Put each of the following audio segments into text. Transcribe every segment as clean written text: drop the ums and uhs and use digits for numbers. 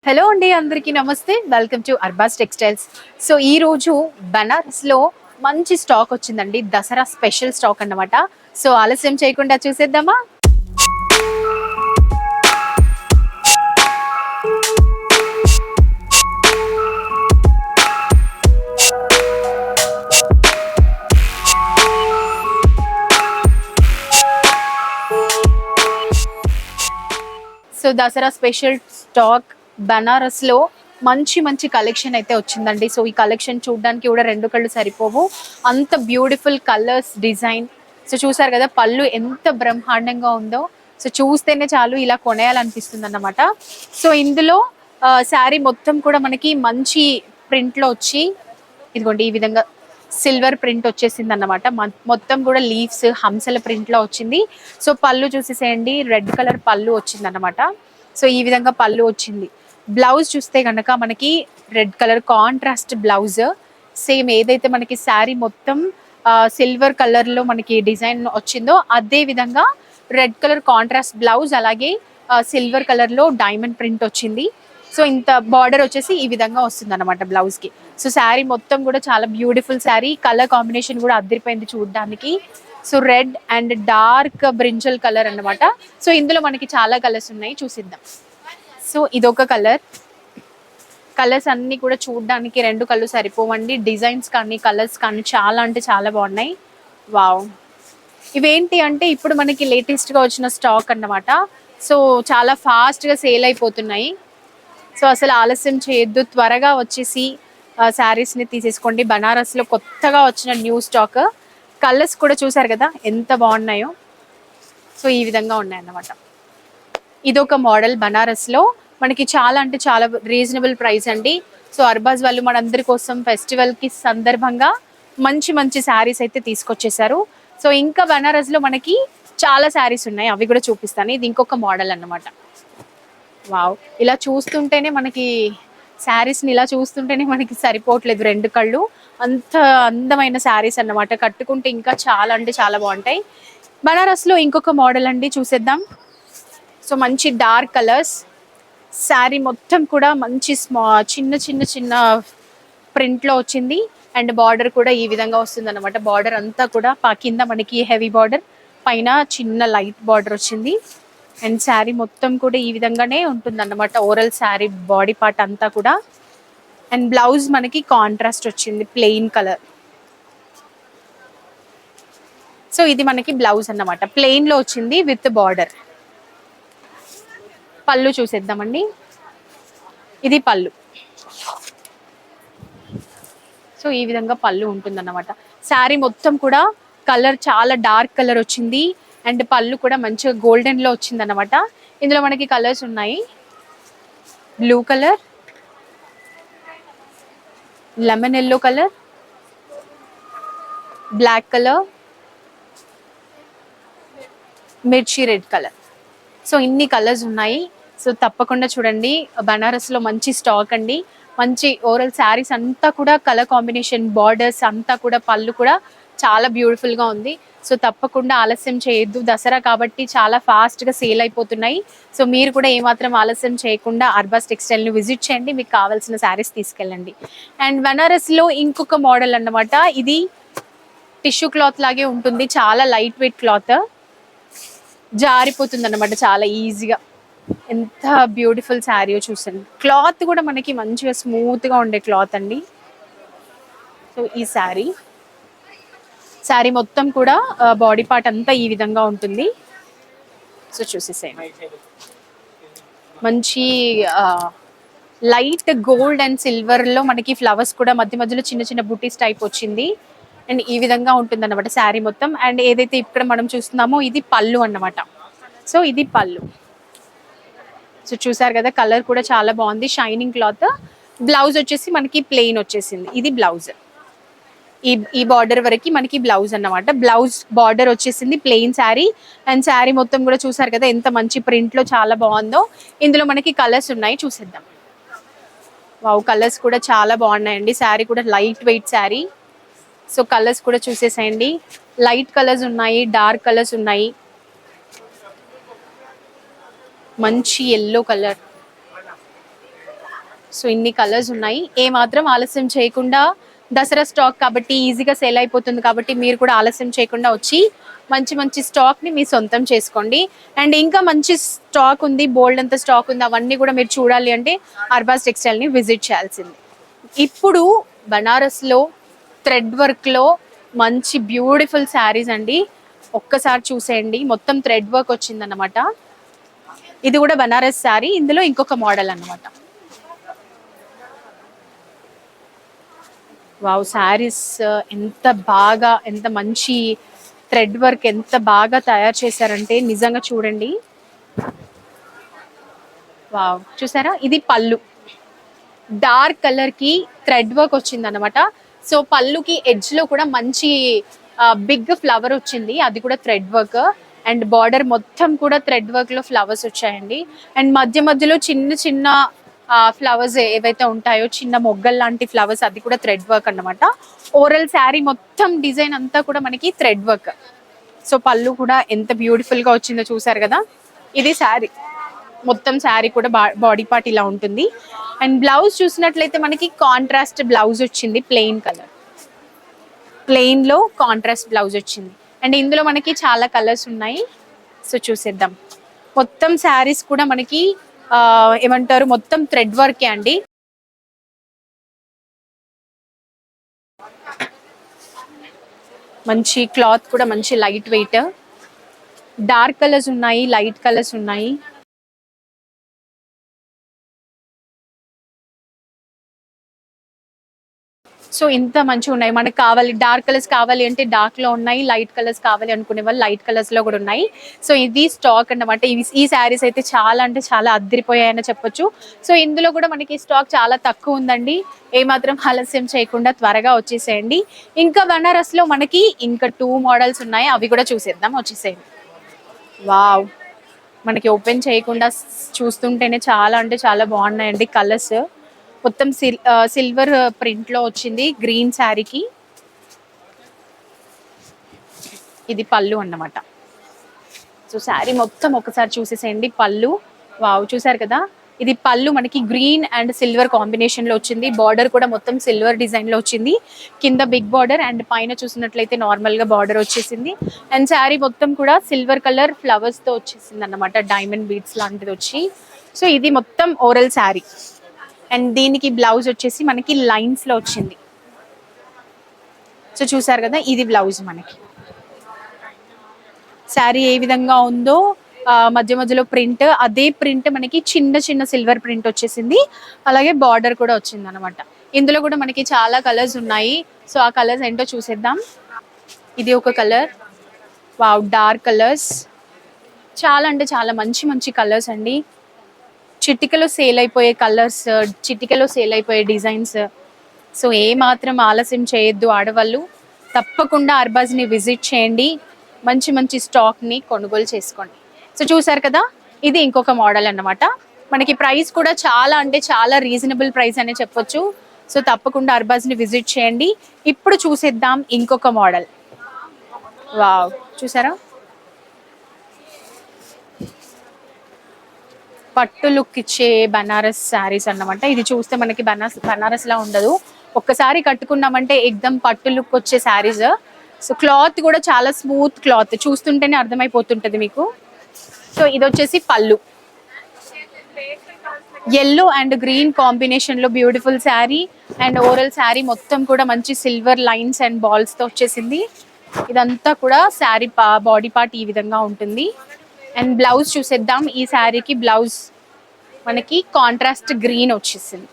Hello అండి, అందరికీ నమస్తే. Welcome to Arbaz textiles. So ఈ రోజు బనారస్లో మంచి స్టాక్ వచ్చిందండి. దసరా స్పెషల్ స్టాక్ అన్నమాట. సో ఆలస్యం చేయకుండా చూసేద్దామా. సో దసరా స్పెషల్ స్టాక్ బనారస్లో మంచి మంచి కలెక్షన్ అయితే వచ్చిందండి. సో ఈ కలెక్షన్ చూడడానికి కూడా రెండు కళ్ళు సరిపోవు, అంత బ్యూటిఫుల్ కలర్స్, డిజైన్. సో చూసారు కదా పళ్ళు ఎంత బ్రహ్మాండంగా ఉందో. సో చూస్తేనే చాలు ఇలా కొనేయాలనిపిస్తుంది అన్నమాట. సో ఇందులో శారీ మొత్తం కూడా మనకి మంచి ప్రింట్లో వచ్చి, ఇదిగోండి ఈ విధంగా సిల్వర్ ప్రింట్ వచ్చేసింది అన్నమాట. మొత్తం కూడా లీవ్స్, హంసల ప్రింట్ లో వచ్చింది. సో పళ్ళు చూసేసేయండి, రెడ్ కలర్ పళ్ళు వచ్చింది అన్నమాట. సో ఈ విధంగా పళ్ళు వచ్చింది. బ్లౌజ్ చూస్తే కనుక మనకి red colour contrast blouse, same ఏదైతే మనకి శారీ మొత్తం సిల్వర్ కలర్ లో మనకి డిజైన్ వచ్చిందో అదే విధంగా రెడ్ కలర్ కాంట్రాస్ట్ బ్లౌజ్, అలాగే సిల్వర్ కలర్ లో డైమండ్ ప్రింట్ వచ్చింది. సో ఇంత బార్డర్ వచ్చేసి ఈ విధంగా వస్తుంది అనమాట బ్లౌజ్ కి. సో శారీ మొత్తం కూడా చాలా బ్యూటిఫుల్ శారీ. కలర్ కాంబినేషన్ కూడా అదిరిపోయింది చూడడానికి. So red and dark brinjal colour అన్నమాట. సో ఇందులో మనకి చాలా కలర్స్ ఉన్నాయి, చూసిద్దాం. సో ఇదొక కలర్. కలర్స్ అన్ని కూడా చూడడానికి రెండు కళ్ళు సరిపోవండి. డిజైన్స్ కానీ కలర్స్ కానీ చాలా అంటే చాలా బాగున్నాయి. వావ్, ఇవేంటి అంటే ఇప్పుడు మనకి లేటెస్ట్ గా వచ్చిన స్టాక్ అన్నమాట. సో చాలా ఫాస్ట్ గా సేల్ అయిపోతున్నాయి. సో అసలు ఆలస్యం చేయొద్దు, త్వరగా వచ్చేసి శారీస్ని తీసేసుకోండి. బనారస్లో కొత్తగా వచ్చిన న్యూ స్టాక్. కలర్స్ కూడా చూసారు కదా ఎంత బాగున్నాయో. సో ఈ విధంగా ఉన్నాయన్నమాట. ఇదొక మోడల్ బనారస్లో మనకి చాలా అంటే చాలా రీజనబుల్ ప్రైస్ అండి. సో అర్బాజ్ వాళ్ళు మనందరి కోసం ఫెస్టివల్కి సందర్భంగా మంచి మంచి శారీస్ అయితే తీసుకొచ్చేసారు. సో ఇంకా బనారస్లో మనకి చాలా శారీస్ ఉన్నాయి, అవి కూడా చూపిస్తాను. ఇది ఇంకొక మోడల్ అన్నమాట. వావ్, ఇలా చూస్తుంటేనే మనకి శారీస్ని ఇలా చూస్తుంటేనే మనకి సరిపోవట్లేదు రెండు కళ్ళు, అంత అందమైన శారీస్ అన్నమాట. కట్టుకుంటే ఇంకా చాలా అంటే చాలా బాగుంటాయి. బనారస్లో ఇంకొక మోడల్ అండి, చూసేద్దాం. సో మంచి డార్క్ కలర్స్, శారీ మొత్తం కూడా మంచి చిన్న చిన్న చిన్న ప్రింట్లో వచ్చింది. అండ్ బార్డర్ కూడా ఈ విధంగా వస్తుంది అనమాట. బార్డర్ అంతా కూడా కింద మనకి హెవీ బార్డర్, పైన చిన్న లైట్ బార్డర్ వచ్చింది. అండ్ శారీ మొత్తం కూడా ఈ విధంగానే ఉంటుంది అన్నమాట. ఓవరాల్ శారీ బాడీ పార్ట్ అంతా కూడా. అండ్ బ్లౌజ్ మనకి కాంట్రాస్ట్ వచ్చింది, ప్లెయిన్ కలర్. సో ఇది మనకి బ్లౌజ్ అన్నమాట, ప్లెయిన్ లో వచ్చింది విత్ బార్డర్. పళ్ళు చూసేద్దామండి. ఇది పళ్ళు. సో ఈ విధంగా పళ్ళు ఉంటుంది అన్నమాట. శారీ మొత్తం కూడా కలర్ చాలా డార్క్ కలర్ వచ్చింది. అండ్ పళ్ళు కూడా మంచిగా గోల్డెన్ లో వచ్చింది అనమాట. ఇందులో మనకి కలర్స్ ఉన్నాయి, blue colour, lemon yellow colour, black colour, మిర్చి రెడ్ కలర్. సో ఇన్ని కలర్స్ ఉన్నాయి. సో తప్పకుండా చూడండి. బనారస్లో మంచి స్టాక్ అండి. మంచి ఓవరాల్ శారీస్ అంతా కూడా కలర్ కాంబినేషన్, బార్డర్స్ అంతా కూడా, పళ్ళు కూడా చాలా బ్యూటిఫుల్గా ఉంది. సో తప్పకుండా ఆలస్యం చేయొద్దు, దసరా కాబట్టి చాలా ఫాస్ట్గా సేల్ అయిపోతున్నాయి. సో మీరు కూడా ఏమాత్రం ఆలస్యం చేయకుండా అర్బాస్ టెక్స్టైల్ని విజిట్ చేయండి, మీకు కావాల్సిన శారీస్ తీసుకెళ్ళండి. అండ్ బనారస్లో ఇంకొక మోడల్ అన్నమాట. ఇది టిష్యూ క్లాత్ లాగే ఉంటుంది, చాలా లైట్ వెయిట్ క్లాత్, జారిపోతుంది అన్నమాట చాలా ఈజీగా. ఎంత బ్యూటిఫుల్ శారీయో చూసండి. క్లాత్ కూడా మనకి మంచిగా స్మూత్గా ఉండే క్లాత్ అండి. సో ఈ శారీ మొత్తం కూడా బాడీ పార్ట్ అంతా ఈ విధంగా ఉంటుంది. సో చూసేసేయండి, మంచి లైట్ గోల్డ్ అండ్ సిల్వర్లో మనకి ఫ్లవర్స్ కూడా మధ్య మధ్యలో చిన్న చిన్న బుటీస్ టైప్ వచ్చింది. అండ్ ఈ విధంగా ఉంటుంది అన్నమాట శారీ మొత్తం. అండ్ ఏదైతే ఇక్కడ మనం చూస్తున్నామో ఇది పళ్ళు అన్నమాట. సో ఇది పళ్ళు. సో చూసారు కదా, కలర్ కూడా చాలా బాగుంది, షైనింగ్ క్లాత్. బ్లౌజ్ వచ్చేసి మనకి ప్లెయిన్ వచ్చేసింది. ఇది బ్లౌజ్, ఈ బార్డర్ వరకు మనకి బ్లౌజ్ అన్నమాట. బ్లౌజ్ బార్డర్ వచ్చేసింది, ప్లెయిన్ శారీ. అండ్ శారీ మొత్తం కూడా చూసారు కదా ఎంత మంచి ప్రింట్ లో చాలా బాగుందో. ఇందులో మనకి కలర్స్ ఉన్నాయి, చూసేద్దాం. వావ్, కలర్స్ కూడా చాలా బాగున్నాయండి. శారీ కూడా light weight sari. So colours కూడా చూసేసేయండి. లైట్ కలర్స్ ఉన్నాయి, డార్క్ కలర్స్ ఉన్నాయి. మంచి ఎల్లో కలర్, సో ఇన్ని కలర్స్ ఉన్నాయి. ఏ మాత్రం ఆలస్యం చేయకుండా, దసరా స్టాక్ కాబట్టి ఈజీగా సేల్ అయిపోతుంది కాబట్టి మీరు కూడా ఆలస్యం చేయకుండా వచ్చి మంచి మంచి స్టాక్ ని మీ సొంతం చేసుకోండి. అండ్ ఇంకా మంచి స్టాక్ ఉంది, బోల్డ్ అంత స్టాక్ ఉంది. అవన్నీ కూడా మీరు చూడాలి అంటే అర్బాస్ టెక్స్టైల్ ని విజిట్ చేయాల్సింది. ఇప్పుడు బనారస్ లో థ్రెడ్ వర్క్ లో మంచి బ్యూటిఫుల్ శారీస్ అండి. ఒక్కసారి చూసేయండి, మొత్తం థ్రెడ్ వర్క్ వచ్చిందన్నమాట. ఇది కూడా బనారస్ శారీ, ఇందులో ఇంకొక మోడల్ అన్నమాట. వావ్, శారీస్ ఎంత మంచి థ్రెడ్ వర్క్ ఎంత బాగా తయారు చేశారంటే నిజంగా చూడండి. వావ్, చూసారా? ఇది పళ్ళు, డార్క్ కలర్ కి థ్రెడ్ వర్క్ వచ్చింది అనమాట. సో పళ్ళుకి ఎడ్జ్ లో కూడా మంచి బిగ్ ఫ్లవర్ వచ్చింది, అది కూడా థ్రెడ్ వర్క్. అండ్ బార్డర్ మొత్తం కూడా థ్రెడ్ వర్క్ లో ఫ్లవర్స్ వచ్చాయండి. అండ్ మధ్య మధ్యలో చిన్న చిన్న ఫ్లవర్స్ ఏవైతే ఉంటాయో, చిన్న మొగ్గల్ లాంటి ఫ్లవర్స్, అది కూడా థ్రెడ్ వర్క్ అన్నమాట. ఓవరాల్ శారీ మొత్తం డిజైన్ అంతా కూడా మనకి థ్రెడ్ వర్క్. సో పళ్ళు కూడా ఎంత బ్యూటిఫుల్ గా వచ్చిందో చూసారు కదా. ఇది శారీ మొత్తం, శారీ కూడా బాడీ పార్ట్ ఇలా ఉంటుంది. అండ్ బ్లౌజ్ చూసినట్లయితే మనకి కాంట్రాస్ట్ బ్లౌజ్ వచ్చింది, ప్లెయిన్ కలర్, ప్లెయిన్ లో కాంట్రాస్ట్ బ్లౌజ్ వచ్చింది. అండ్ ఇందులో మనకి చాలా కలర్స్ ఉన్నాయి. సో చూసేద్దాం. మొత్తం శారీస్ కూడా మనకి ఏమంటారు, మొత్తం థ్రెడ్ వర్కే అండి. మంచి క్లాత్ కూడా మంచి లైట్ వెయిట్, డార్క్ కలర్స్ ఉన్నాయి, లైట్ కలర్స్ ఉన్నాయి. సో ఇంత మంచిగా ఉన్నాయి. మనకు కావాలి డార్క్ కలర్స్ కావాలి అంటే డార్క్ లో ఉన్నాయి, లైట్ కలర్స్ కావాలి అనుకునే వాళ్ళు లైట్ కలర్స్ లో కూడా ఉన్నాయి. సో ఇది స్టాక్ అన్నమాట. ఈ శారీస్ అయితే చాలా అంటే చాలా అద్దరిపోయాయని చెప్పొచ్చు. సో ఇందులో కూడా మనకి స్టాక్ చాలా తక్కువ ఉందండి. ఏమాత్రం ఆలస్యం చేయకుండా త్వరగా వచ్చేసేయండి. ఇంకా బనారస్ లో మనకి ఇంకా 2 మోడల్స్ ఉన్నాయి, అవి కూడా చూసేద్దాం, వచ్చేసేయండి. వావ్, మనకి ఓపెన్ చేయకుండా చూస్తుంటేనే చాలా అంటే చాలా బాగున్నాయండి కలర్స్. మొత్తం సిల్వర్ ప్రింట్ లో వచ్చింది గ్రీన్ శారీకి. ఇది పళ్ళు అన్నమాట. సో శారీ మొత్తం ఒకసారి చూసేసేయండి. పళ్ళు, వావ్, చూసారు కదా. ఇది పళ్ళు మనకి గ్రీన్ అండ్ సిల్వర్ కాంబినేషన్ లో వచ్చింది. బార్డర్ కూడా మొత్తం సిల్వర్ డిజైన్ లో వచ్చింది. కింద బిగ్ బార్డర్ అండ్ పైన చూసినట్లయితే నార్మల్ గా బార్డర్ వచ్చేసింది. అండ్ శారీ మొత్తం కూడా సిల్వర్ కలర్ ఫ్లవర్స్ తో వచ్చేసింది అన్నమాట, డైమండ్ బీడ్స్ లాంటిది వచ్చి. సో ఇది మొత్తం ఓరల్ శారీ. అండ్ దీనికి బ్లౌజ్ వచ్చేసి మనకి లైన్స్ లో వచ్చింది. సో చూసారు కదా, ఇది బ్లౌజ్. మనకి శారీ ఏ విధంగా ఉందో మధ్య మధ్యలో ప్రింట్, అదే ప్రింట్ మనకి చిన్న చిన్న సిల్వర్ ప్రింట్ వచ్చేసింది. అలాగే బార్డర్ కూడా వచ్చింది అనమాట. ఇందులో కూడా మనకి చాలా కలర్స్ ఉన్నాయి. సో ఆ కలర్స్ ఏంటో చూసేద్దాం. ఇది ఒక కలర్, వావ్, డార్క్ కలర్స్, చాలా అంటే చాలా మంచి మంచి కలర్స్ అండి. చిటికలో సేల్ అయిపోయే కలర్స్, చిటికలో సేల్ అయిపోయే డిజైన్స్. సో ఏ మాత్రం ఆలస్యం చేయొద్దు ఆడవాళ్ళు, తప్పకుండా అర్బాజ్ని విజిట్ చేయండి, మంచి మంచి స్టాక్ని కొనుగోలు చేసుకోండి. సో చూసారు కదా, ఇది ఇంకొక మోడల్ అన్నమాట. మనకి ప్రైస్ కూడా చాలా అంటే చాలా రీజనబుల్ ప్రైస్ అనే చెప్పొచ్చు. సో తప్పకుండా అర్బాజ్ని విజిట్ చేయండి. ఇప్పుడు చూసేద్దాం ఇంకొక మోడల్. వావ్, చూసారా, పట్టు లుక్ ఇచ్చే బనారస్ శారీస్ అన్నమాట. ఇది చూస్తే మనకి బనారస్ లా ఉండదు, ఒక్కసారి కట్టుకున్నామంటే ఎక్దమ్ పట్టు లుక్ వచ్చే శారీస్. సో క్లాత్ కూడా చాలా స్మూత్ క్లాత్, చూస్తుంటేనే అర్థమైపోతుంటది మీకు. సో ఇది వచ్చేసి పళ్ళు, ఎల్లో అండ్ గ్రీన్ కాంబినేషన్ లో beautiful sari. And overall sari మొత్తం కూడా మంచి సిల్వర్ లైన్స్ అండ్ బాల్స్ తో వచ్చేసింది. ఇదంతా కూడా శారీ బాడీ పార్ట్ ఈ విధంగా ఉంటుంది. అండ్ బ్లౌజ్ చూసేద్దాం. ఈ శారీకి బ్లౌజ్ మనకి కాంట్రాస్ట్ గ్రీన్ వచ్చేసింది,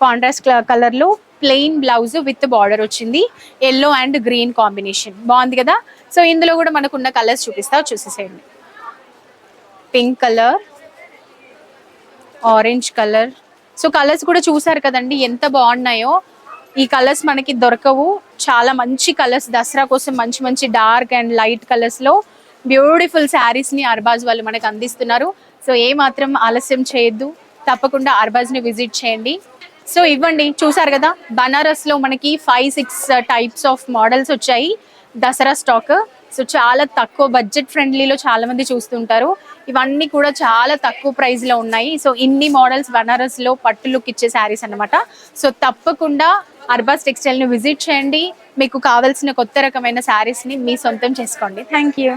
కాంట్రాస్ట్ కలర్ లో ప్లెయిన్ బ్లౌజ్ విత్ బార్డర్ వచ్చింది. ఎల్లో అండ్ గ్రీన్ కాంబినేషన్ బాగుంది కదా. సో ఇందులో కూడా మనకున్న కలర్స్ చూసేసేయండి. Pink colour, orange colour. So colours కూడా చూసారు కదండి ఎంత బాగున్నాయో. ఈ కలర్స్ మనకి దొరకవు, చాలా మంచి కలర్స్. దసరా కోసం మంచి మంచి డార్క్ అండ్ లైట్ కలర్స్ లో బ్యూటిఫుల్ శారీస్ ని అర్బాజ్ వాళ్ళు మనకు అందిస్తున్నారు. సో ఏ మాత్రం ఆలస్యం చేయొద్దు, తప్పకుండా అర్బాజ్ ని విజిట్ చేయండి. సో ఇవ్వండి, చూసారు కదా, బనారస్ లో మనకి 5-6 టైప్స్ ఆఫ్ మోడల్స్ వచ్చాయి దసరా స్టాక్. సో చాలా తక్కువ బడ్జెట్ ఫ్రెండ్లీలో చాలా మంది చూస్తుంటారు. ఇవన్నీ కూడా చాలా తక్కువ ప్రైస్ లో ఉన్నాయి. సో ఇన్ని మోడల్స్ బనారస్ లో పట్టు లుక్ ఇచ్చే శారీస్ అన్నమాట. సో తప్పకుండా అర్బాస్ టెక్స్టైల్ ని విజిట్ చేయండి. మీకు కావాల్సిన కొత్త రకమైన శారీస్ ని మీ సొంతం చేసుకోండి. Thank you.